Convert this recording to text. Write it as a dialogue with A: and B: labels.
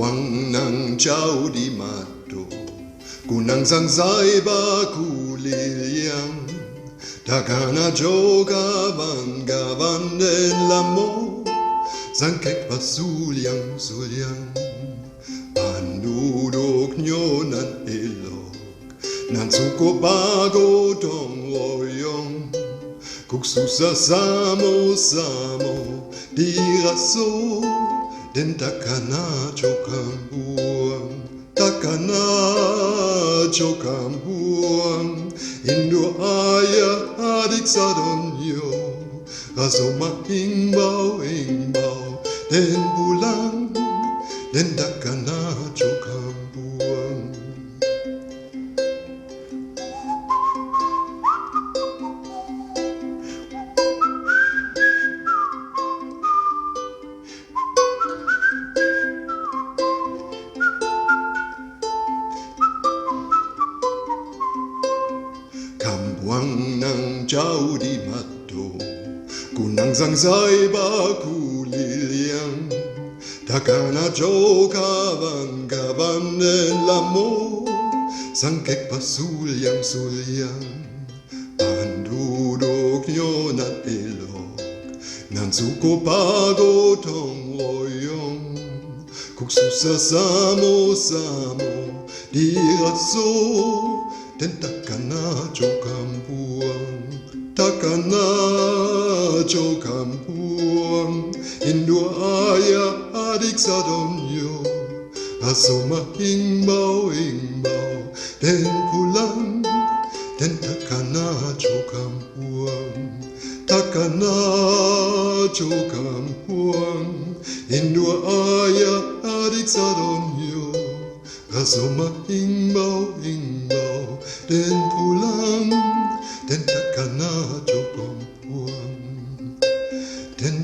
A: Buang ng chao di mato kunang sangsay ba kuliyang takana jogavan gavan en lamo sangkek pasulyang sulyang pandudok nyo nan ilog nan suko bago tong oyong kuksusa samo di raso den takana chokambuang Indo aya adik sadonyo raso mahimbau den pulang den takana chokambuang Kambuang ng chao di mato kunang sangsay ba kuliyang takana jokavan gavan en lamo sangkek pasulyang pandudok nyo nan ilog nan suko pago tong oyong kuksusa samo di raso den takana chokambuang Indo aya adik sadonyo aso mahimbau den pulang den takana chokambuang Indo aya adik sadonyo aso mahimbau den pulang den takana chokambuang den